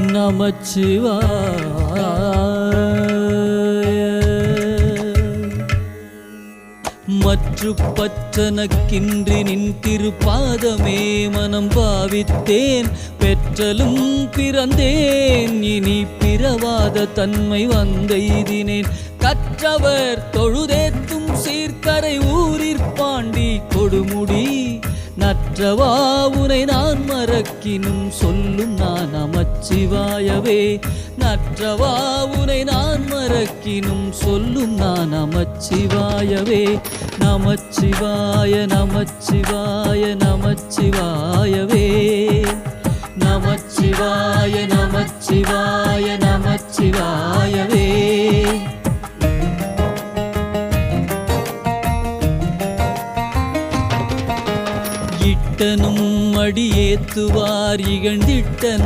நமச்சிவாய. மற்று பற்றனக்கின்றி நின் திருப்பாதமே மனம் பாவித்தேன். பெற்றலும் பிறந்தேன், இனி பிறவாத தன்மை வந்தெய்தினேன். கற்றவர் தொழுதேத்தும் சீர்கரை ஊரிற்பாண்டி கொடுமுடி. நற்றவா உனை நான் மறக்கினும் சொல்லும் நான் நமச்சிவாயவே. நற்றவா உனை நான் மறக்கினும் சொல்லும் நான் நமச்சிவாயவே. நமச்சிவாய நமச்சிவாய நமச்சிவாயவே. நமச்சிவாய நமச்சிவாய நமச்சிவாயவே. இட்டனும் அடியேத்துவார் இகழ்ந்திட்ட